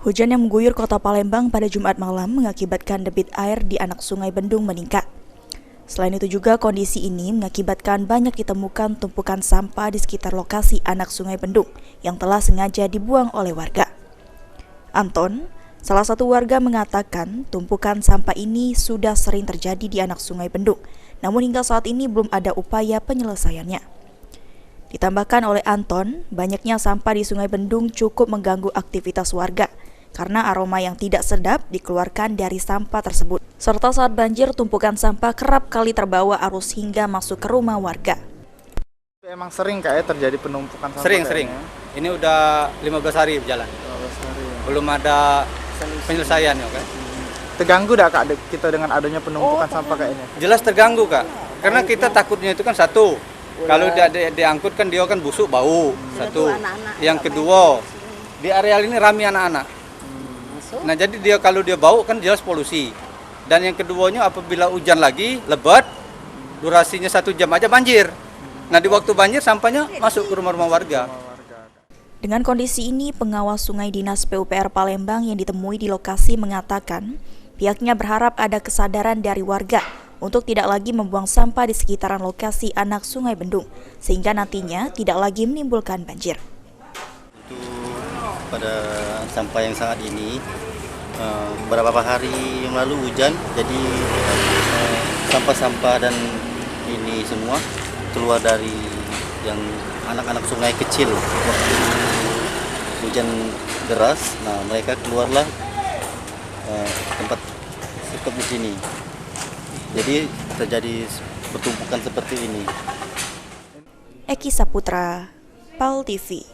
Hujan yang mengguyur kota Palembang pada Jumat malam mengakibatkan debit air di anak sungai Bendung meningkat. Selain itu juga kondisi ini mengakibatkan banyak ditemukan tumpukan sampah di sekitar lokasi anak sungai Bendung yang telah sengaja dibuang oleh warga. Anton, salah satu warga mengatakan tumpukan sampah ini sudah sering terjadi di anak sungai Bendung, namun hingga saat ini belum ada upaya penyelesaiannya. Ditambahkan oleh Anton, banyaknya sampah di sungai Bendung cukup mengganggu aktivitas warga karena aroma yang tidak sedap dikeluarkan dari sampah tersebut. Serta saat banjir, tumpukan sampah kerap kali terbawa arus hingga masuk ke rumah warga. Emang sering kayak terjadi penumpukan sampah? Sering. Ini udah 15 hari berjalan. 15 hari. Belum ada penyelesaian ya, Kak. Terganggu dah Kak kita dengan adanya penumpukan sampah kayaknya? Jelas terganggu, Kak. Karena kita takutnya itu kan satu, kalau diangkut kan dia kan busuk bau. Satu. Yang kedua, di areal ini ramai anak-anak. Nah, jadi dia kalau dia bau kan jelas polusi. Dan yang keduanya apabila hujan lagi, lebat, durasinya 1 jam aja banjir. Nah, di waktu banjir sampahnya masuk ke rumah-rumah warga. Dengan kondisi ini, pengawas sungai Dinas PUPR Palembang yang ditemui di lokasi mengatakan pihaknya berharap ada kesadaran dari warga untuk tidak lagi membuang sampah di sekitaran lokasi anak sungai Bendung, sehingga nantinya tidak lagi menimbulkan banjir. Pada sampah yang sangat ini, beberapa hari yang lalu hujan, jadi sampah-sampah dan ini semua keluar dari yang anak-anak sungai kecil. Waktu hujan deras, nah mereka keluarlah tempat sekop di sini. Jadi terjadi pertumpukan seperti ini. Eki Saputra, PAL TV.